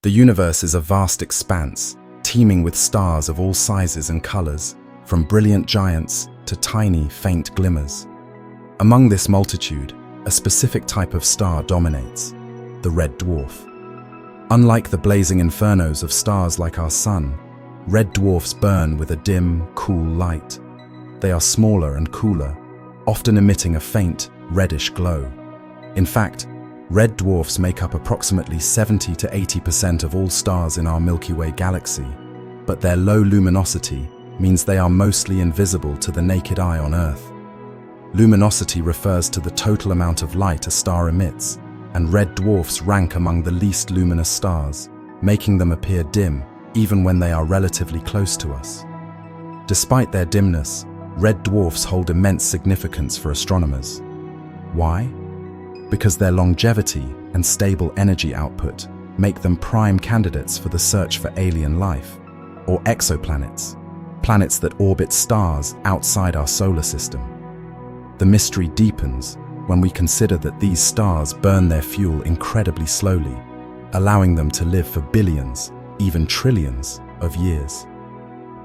The universe is a vast expanse, teeming with stars of all sizes and colors, from brilliant giants to tiny, faint glimmers. Among this multitude, a specific type of star dominates, the red dwarf. Unlike the blazing infernos of stars like our sun, red dwarfs burn with a dim, cool light. They are smaller and cooler, often emitting a faint, reddish glow. In fact, red dwarfs make up approximately 70 to 80% of all stars in our Milky Way galaxy, but their low luminosity means they are mostly invisible to the naked eye on Earth. Luminosity refers to the total amount of light a star emits, and red dwarfs rank among the least luminous stars, making them appear dim even when they are relatively close to us. Despite their dimness, red dwarfs hold immense significance for astronomers. Why? Because their longevity and stable energy output make them prime candidates for the search for alien life, or exoplanets, planets that orbit stars outside our solar system. The mystery deepens when we consider that these stars burn their fuel incredibly slowly, allowing them to live for billions, even trillions of years.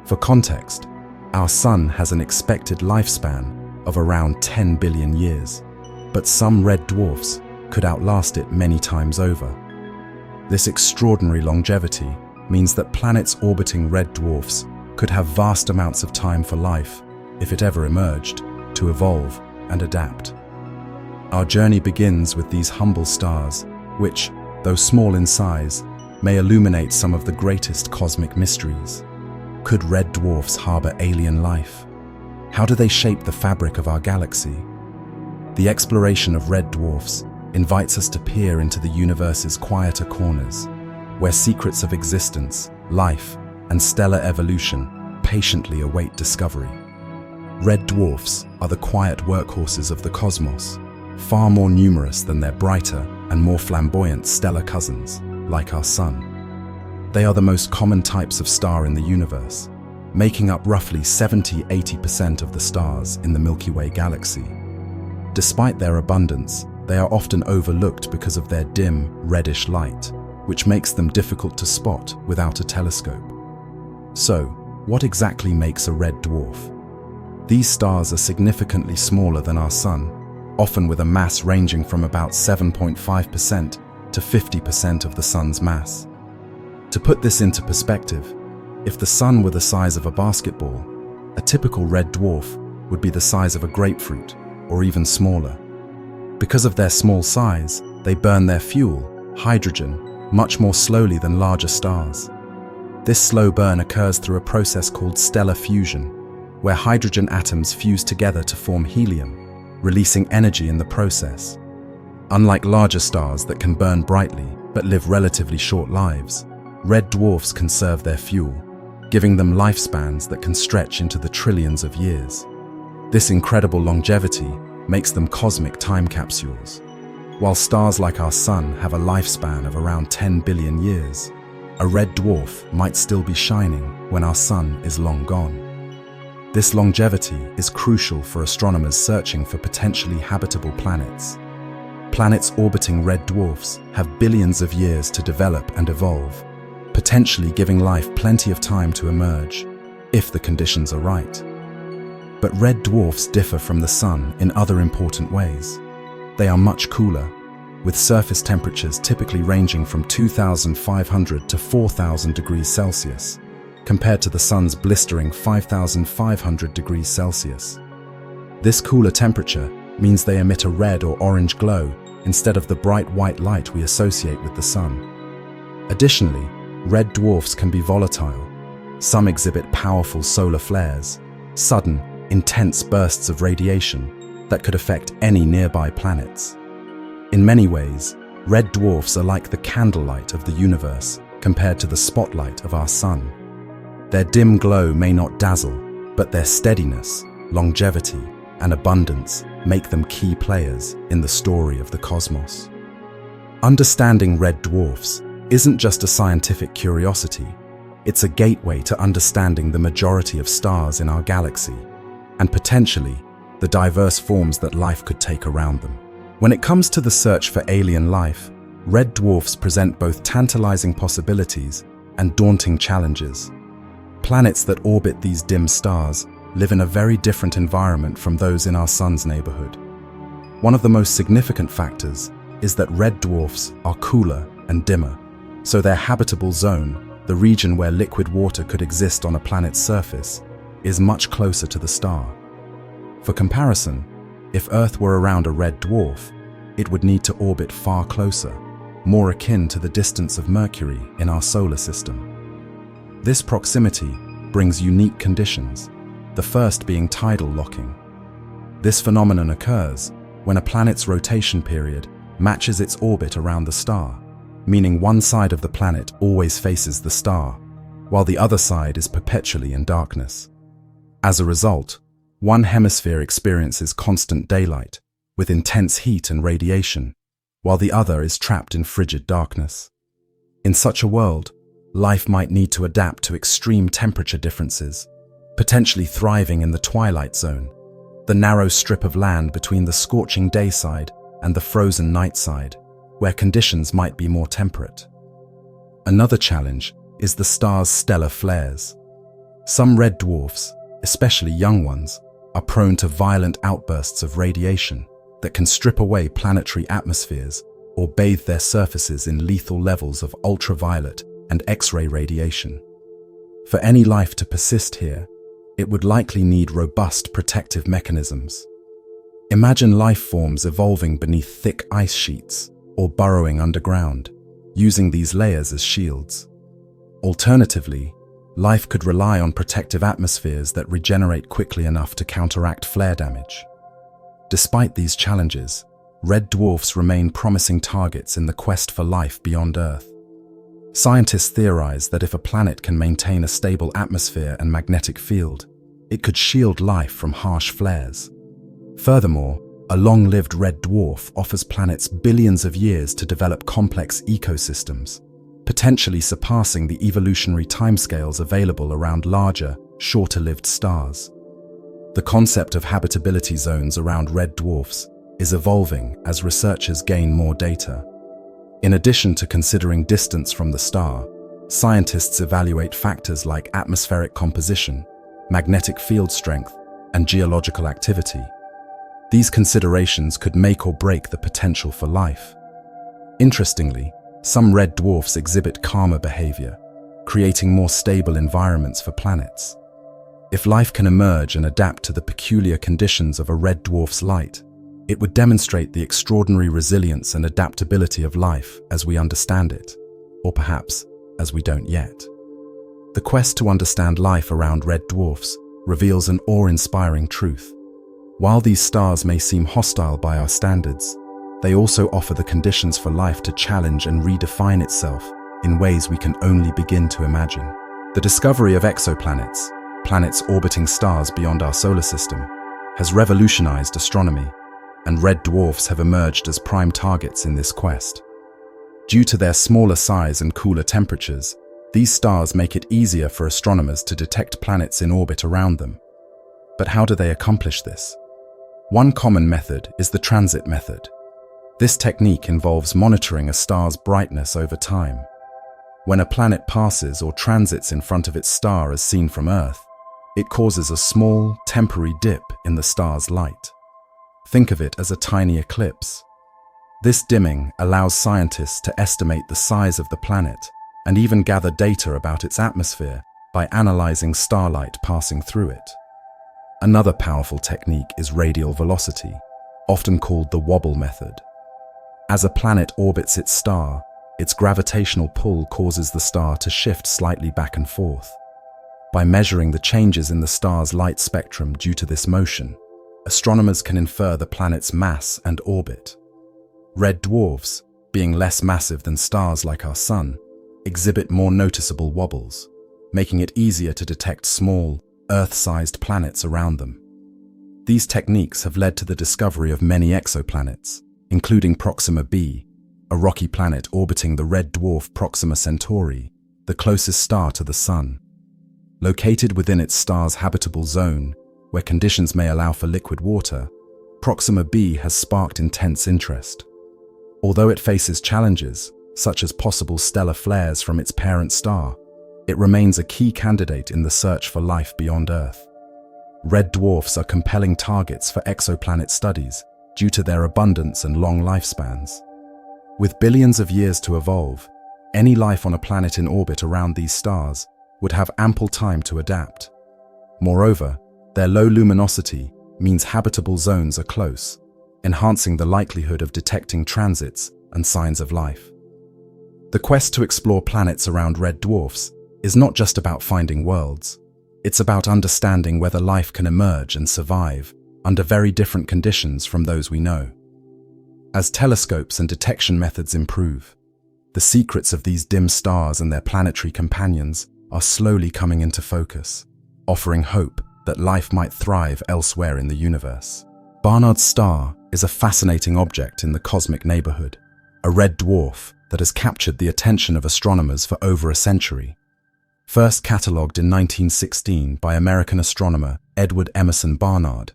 For context, our sun has an expected lifespan of around 10 billion years, but some red dwarfs could outlast it many times over. This extraordinary longevity means that planets orbiting red dwarfs could have vast amounts of time for life, if it ever emerged, to evolve and adapt. Our journey begins with these humble stars, which, though small in size, may illuminate some of the greatest cosmic mysteries. Could red dwarfs harbor alien life? How do they shape the fabric of our galaxy? The exploration of red dwarfs invites us to peer into the universe's quieter corners, where secrets of existence, life, and stellar evolution patiently await discovery. Red dwarfs are the quiet workhorses of the cosmos, far more numerous than their brighter and more flamboyant stellar cousins, like our sun. They are the most common types of star in the universe, making up roughly 70–80% of the stars in the Milky Way galaxy. Despite their abundance, they are often overlooked because of their dim, reddish light, which makes them difficult to spot without a telescope. So, what exactly makes a red dwarf? These stars are significantly smaller than our sun, often with a mass ranging from about 7.5% to 50% of the sun's mass. To put this into perspective, if the sun were the size of a basketball, a typical red dwarf would be the size of a grapefruit, or even smaller. Because of their small size, they burn their fuel, hydrogen, much more slowly than larger stars. This slow burn occurs through a process called stellar fusion, where hydrogen atoms fuse together to form helium, releasing energy in the process. Unlike larger stars that can burn brightly but live relatively short lives, red dwarfs conserve their fuel, giving them lifespans that can stretch into the trillions of years. This incredible longevity makes them cosmic time capsules. While stars like our sun have a lifespan of around 10 billion years, a red dwarf might still be shining when our sun is long gone. This longevity is crucial for astronomers searching for potentially habitable planets. Planets orbiting red dwarfs have billions of years to develop and evolve, potentially giving life plenty of time to emerge, if the conditions are right. But red dwarfs differ from the sun in other important ways. They are much cooler, with surface temperatures typically ranging from 2,500 to 4,000 degrees Celsius, compared to the sun's blistering 5,500 degrees Celsius. This cooler temperature means they emit a red or orange glow instead of the bright white light we associate with the sun. Additionally, red dwarfs can be volatile. Some exhibit powerful solar flares, sudden, intense bursts of radiation that could affect any nearby planets. In many ways, red dwarfs are like the candlelight of the universe compared to the spotlight of our sun. Their dim glow may not dazzle, but their steadiness, longevity, and abundance make them key players in the story of the cosmos. Understanding red dwarfs isn't just a scientific curiosity, it's a gateway to understanding the majority of stars in our galaxy, and potentially the diverse forms that life could take around them. When it comes to the search for alien life, red dwarfs present both tantalizing possibilities and daunting challenges. Planets that orbit these dim stars live in a very different environment from those in our Sun's neighborhood. One of the most significant factors is that red dwarfs are cooler and dimmer, so their habitable zone, the region where liquid water could exist on a planet's surface, is much closer to the star. For comparison, if Earth were around a red dwarf, it would need to orbit far closer, more akin to the distance of Mercury in our solar system. This proximity brings unique conditions, the first being tidal locking. This phenomenon occurs when a planet's rotation period matches its orbit around the star, meaning one side of the planet always faces the star, while the other side is perpetually in darkness. As a result, one hemisphere experiences constant daylight, with intense heat and radiation, while the other is trapped in frigid darkness. In such a world, life might need to adapt to extreme temperature differences, potentially thriving in the twilight zone, the narrow strip of land between the scorching day side and the frozen night side, where conditions might be more temperate. Another challenge is the star's stellar flares. Some red dwarfs, especially young ones, are prone to violent outbursts of radiation that can strip away planetary atmospheres or bathe their surfaces in lethal levels of ultraviolet and X-ray radiation. For any life to persist here, it would likely need robust protective mechanisms. Imagine life forms evolving beneath thick ice sheets or burrowing underground, using these layers as shields. Alternatively, life could rely on protective atmospheres that regenerate quickly enough to counteract flare damage. Despite these challenges, red dwarfs remain promising targets in the quest for life beyond Earth. Scientists theorize that if a planet can maintain a stable atmosphere and magnetic field, it could shield life from harsh flares. Furthermore, a long-lived red dwarf offers planets billions of years to develop complex ecosystems, potentially surpassing the evolutionary timescales available around larger, shorter-lived stars. The concept of habitability zones around red dwarfs is evolving as researchers gain more data. In addition to considering distance from the star, scientists evaluate factors like atmospheric composition, magnetic field strength, and geological activity. These considerations could make or break the potential for life. Interestingly, some red dwarfs exhibit calmer behavior, creating more stable environments for planets. If life can emerge and adapt to the peculiar conditions of a red dwarf's light, it would demonstrate the extraordinary resilience and adaptability of life as we understand it, or perhaps as we don't yet. The quest to understand life around red dwarfs reveals an awe-inspiring truth. While these stars may seem hostile by our standards, they also offer the conditions for life to challenge and redefine itself in ways we can only begin to imagine. The discovery of exoplanets, planets orbiting stars beyond our solar system, has revolutionized astronomy, and red dwarfs have emerged as prime targets in this quest. Due to their smaller size and cooler temperatures, these stars make it easier for astronomers to detect planets in orbit around them. But how do they accomplish this? One common method is the transit method. This technique involves monitoring a star's brightness over time. When a planet passes or transits in front of its star as seen from Earth, it causes a small, temporary dip in the star's light. Think of it as a tiny eclipse. This dimming allows scientists to estimate the size of the planet and even gather data about its atmosphere by analyzing starlight passing through it. Another powerful technique is radial velocity, often called the wobble method. As a planet orbits its star, its gravitational pull causes the star to shift slightly back and forth. By measuring the changes in the star's light spectrum due to this motion, astronomers can infer the planet's mass and orbit. Red dwarfs, being less massive than stars like our Sun, exhibit more noticeable wobbles, making it easier to detect small, Earth-sized planets around them. These techniques have led to the discovery of many exoplanets, including Proxima b, a rocky planet orbiting the red dwarf Proxima Centauri, the closest star to the Sun. Located within its star's habitable zone, where conditions may allow for liquid water, Proxima b has sparked intense interest. Although it faces challenges, such as possible stellar flares from its parent star, it remains a key candidate in the search for life beyond Earth. Red dwarfs are compelling targets for exoplanet studies due to their abundance and long lifespans. With billions of years to evolve, any life on a planet in orbit around these stars would have ample time to adapt. Moreover, their low luminosity means habitable zones are close, enhancing the likelihood of detecting transits and signs of life. The quest to explore planets around red dwarfs is not just about finding worlds. It's about understanding whether life can emerge and survive under very different conditions from those we know. As telescopes and detection methods improve, the secrets of these dim stars and their planetary companions are slowly coming into focus, offering hope that life might thrive elsewhere in the universe. Barnard's star is a fascinating object in the cosmic neighborhood, a red dwarf that has captured the attention of astronomers for over a century. First catalogued in 1916 by American astronomer Edward Emerson Barnard,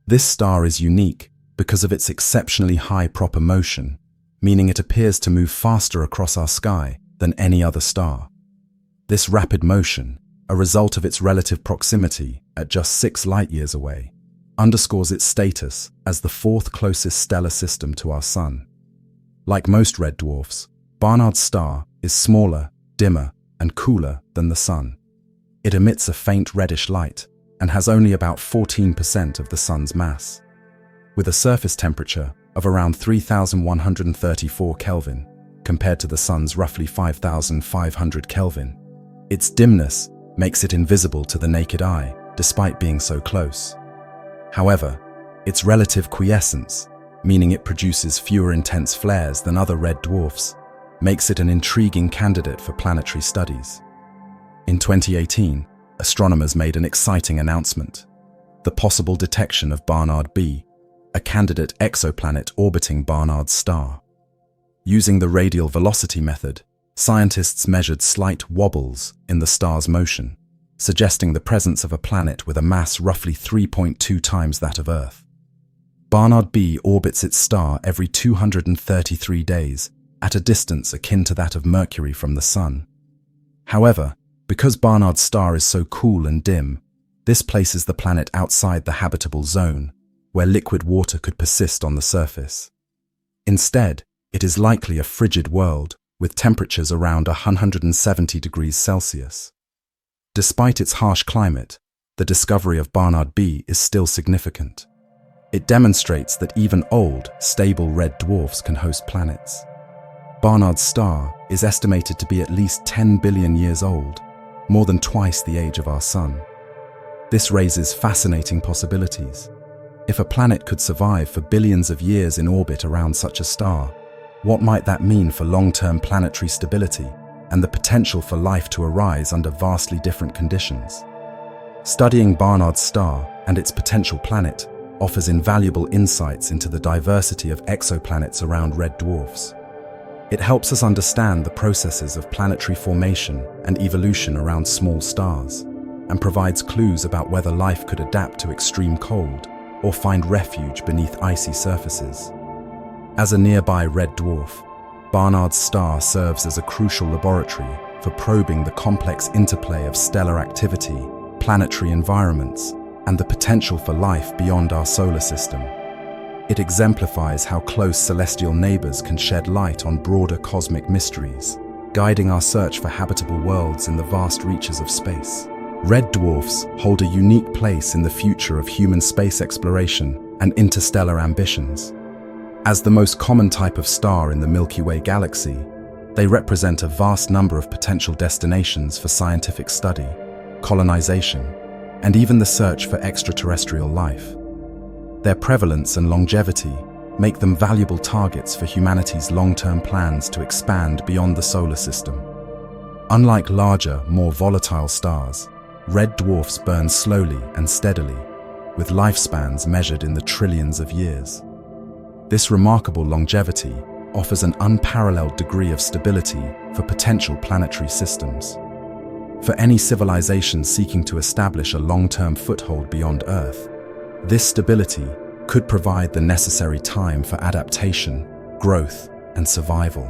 this star is unique because of its exceptionally high proper motion, meaning it appears to move faster across our sky than any other star. This rapid motion, a result of its relative proximity at just 6 light-years away, underscores its status as the fourth closest stellar system to our Sun. Like most red dwarfs, Barnard's star is smaller, dimmer, and cooler than the Sun. It emits a faint reddish light and has only about 14% of the Sun's mass. With a surface temperature of around 3,134 Kelvin, compared to the Sun's roughly 5,500 Kelvin, its dimness makes it invisible to the naked eye, despite being so close. However, its relative quiescence, meaning it produces fewer intense flares than other red dwarfs, makes it an intriguing candidate for planetary studies. In 2018, astronomers made an exciting announcement: the possible detection of Barnard B, a candidate exoplanet orbiting Barnard's star. Using the radial velocity method, scientists measured slight wobbles in the star's motion, suggesting the presence of a planet with a mass roughly 3.2 times that of Earth. Barnard B orbits its star every 233 days, at a distance akin to that of Mercury from the Sun. However, because Barnard's star is so cool and dim, this places the planet outside the habitable zone, where liquid water could persist on the surface. Instead, it is likely a frigid world with temperatures around 170 degrees Celsius. Despite its harsh climate, the discovery of Barnard B is still significant. It demonstrates that even old, stable red dwarfs can host planets. Barnard's star is estimated to be at least 10 billion years old, more than twice the age of our Sun. This raises fascinating possibilities. If a planet could survive for billions of years in orbit around such a star, what might that mean for long-term planetary stability and the potential for life to arise under vastly different conditions? Studying Barnard's star and its potential planet offers invaluable insights into the diversity of exoplanets around red dwarfs. It helps us understand the processes of planetary formation and evolution around small stars, and provides clues about whether life could adapt to extreme cold or find refuge beneath icy surfaces. As a nearby red dwarf, Barnard's star serves as a crucial laboratory for probing the complex interplay of stellar activity, planetary environments, and the potential for life beyond our solar system. It exemplifies how close celestial neighbors can shed light on broader cosmic mysteries, guiding our search for habitable worlds in the vast reaches of space. Red dwarfs hold a unique place in the future of human space exploration and interstellar ambitions. As the most common type of star in the Milky Way galaxy, they represent a vast number of potential destinations for scientific study, colonization, and even the search for extraterrestrial life. Their prevalence and longevity make them valuable targets for humanity's long-term plans to expand beyond the solar system. Unlike larger, more volatile stars, red dwarfs burn slowly and steadily, with lifespans measured in the trillions of years. This remarkable longevity offers an unparalleled degree of stability for potential planetary systems. For any civilization seeking to establish a long-term foothold beyond Earth, this stability could provide the necessary time for adaptation, growth, and survival.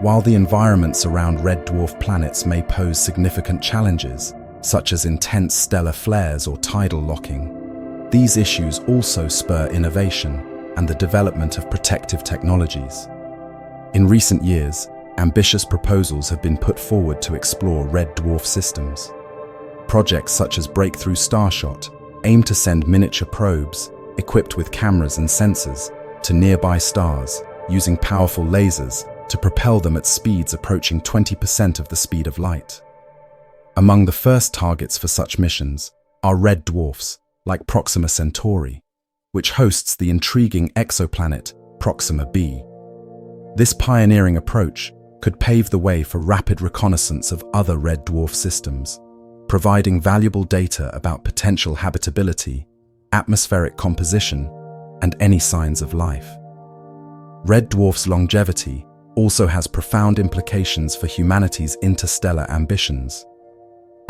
While the environments around red dwarf planets may pose significant challenges, such as intense stellar flares or tidal locking, these issues also spur innovation and the development of protective technologies. In recent years, ambitious proposals have been put forward to explore red dwarf systems. Projects such as Breakthrough Starshot aim to send miniature probes, equipped with cameras and sensors, to nearby stars, using powerful lasers to propel them at speeds approaching 20% of the speed of light. Among the first targets for such missions are red dwarfs, like Proxima Centauri, which hosts the intriguing exoplanet Proxima b. This pioneering approach could pave the way for rapid reconnaissance of other red dwarf systems, providing valuable data about potential habitability, atmospheric composition, and any signs of life. Red dwarfs' longevity also has profound implications for humanity's interstellar ambitions.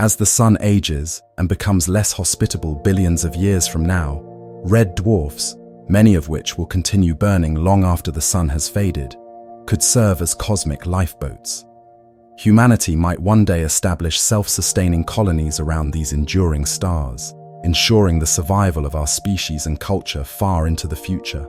As the Sun ages and becomes less hospitable billions of years from now, red dwarfs, many of which will continue burning long after the Sun has faded, could serve as cosmic lifeboats. Humanity might one day establish self-sustaining colonies around these enduring stars, ensuring the survival of our species and culture far into the future.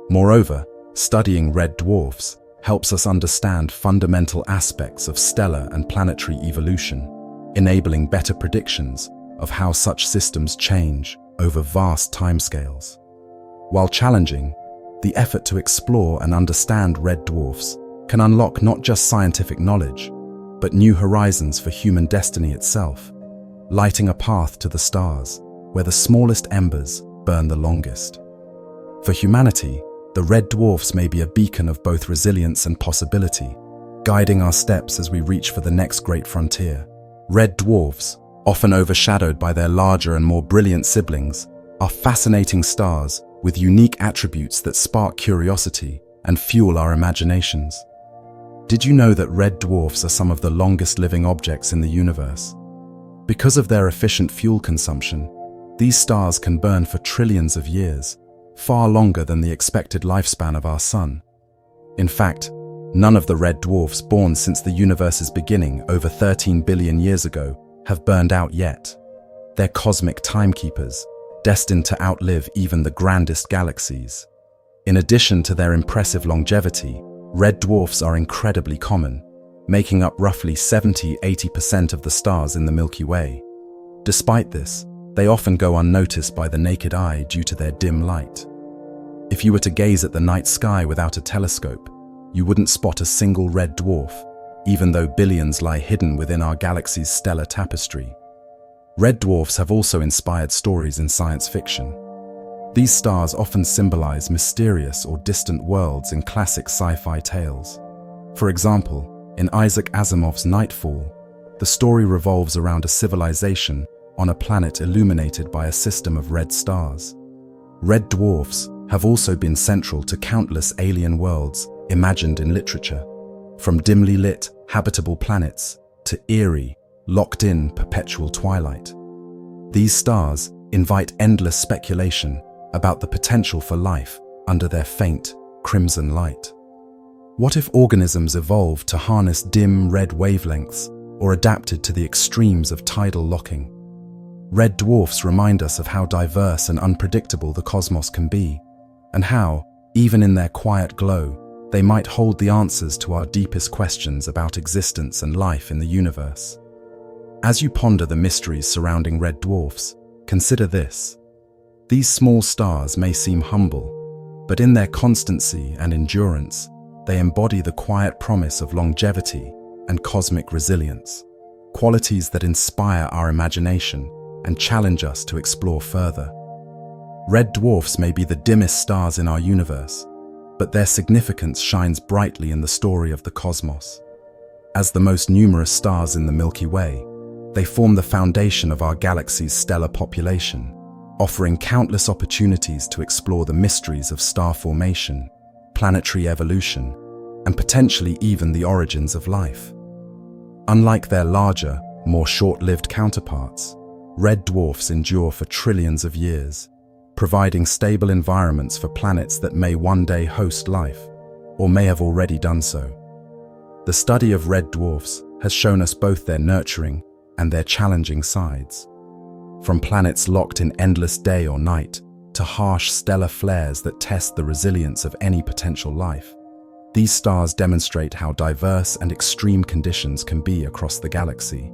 Moreover, studying red dwarfs helps us understand fundamental aspects of stellar and planetary evolution, enabling better predictions of how such systems change over vast timescales. While challenging, the effort to explore and understand red dwarfs can unlock not just scientific knowledge, but new horizons for human destiny itself, lighting a path to the stars, where the smallest embers burn the longest. For humanity, the red dwarfs may be a beacon of both resilience and possibility, guiding our steps as we reach for the next great frontier. Red dwarfs, often overshadowed by their larger and more brilliant siblings, are fascinating stars with unique attributes that spark curiosity and fuel our imaginations. Did you know that red dwarfs are some of the longest living objects in the universe? Because of their efficient fuel consumption, these stars can burn for trillions of years, far longer than the expected lifespan of our Sun. In fact, none of the red dwarfs born since the universe's beginning over 13 billion years ago have burned out yet. They're cosmic timekeepers, destined to outlive even the grandest galaxies. In addition to their impressive longevity, red dwarfs are incredibly common, making up roughly 70–80% of the stars in the Milky Way. Despite this, they often go unnoticed by the naked eye due to their dim light. If you were to gaze at the night sky without a telescope, you wouldn't spot a single red dwarf, even though billions lie hidden within our galaxy's stellar tapestry. Red dwarfs have also inspired stories in science fiction. These stars often symbolize mysterious or distant worlds in classic sci-fi tales. For example, in Isaac Asimov's Nightfall, the story revolves around a civilization on a planet illuminated by a system of red stars. Red dwarfs have also been central to countless alien worlds imagined in literature, from dimly lit, habitable planets to eerie, locked-in perpetual twilight. These stars invite endless speculation about the potential for life under their faint, crimson light. What if organisms evolved to harness dim red wavelengths or adapted to the extremes of tidal locking? Red dwarfs remind us of how diverse and unpredictable the cosmos can be, and how, even in their quiet glow, they might hold the answers to our deepest questions about existence and life in the universe. As you ponder the mysteries surrounding red dwarfs, consider this. These small stars may seem humble, but in their constancy and endurance, they embody the quiet promise of longevity and cosmic resilience, qualities that inspire our imagination and challenge us to explore further. Red dwarfs may be the dimmest stars in our universe, but their significance shines brightly in the story of the cosmos. As the most numerous stars in the Milky Way, they form the foundation of our galaxy's stellar population, offering countless opportunities to explore the mysteries of star formation, planetary evolution, and potentially even the origins of life. Unlike their larger, more short-lived counterparts, red dwarfs endure for trillions of years, providing stable environments for planets that may one day host life. or may have already done so. The study of red dwarfs has shown us both their nurturing and their challenging sides. From planets locked in endless day or night to harsh stellar flares that test the resilience of any potential life, these stars demonstrate how diverse and extreme conditions can be across the galaxy.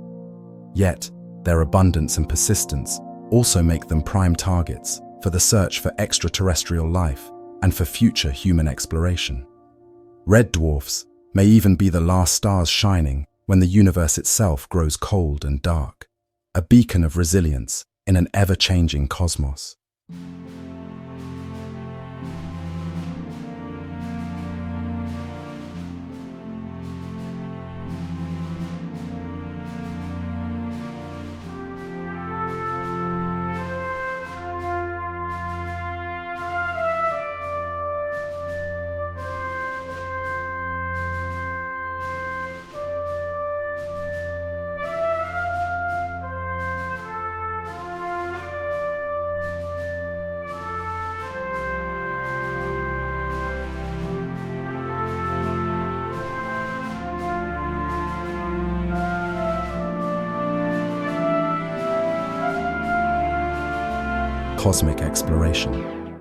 Yet, their abundance and persistence also make them prime targets for the search for extraterrestrial life and for future human exploration. Red dwarfs may even be the last stars shining when the universe itself grows cold and dark, a beacon of resilience in an ever-changing cosmos. Cosmic exploration.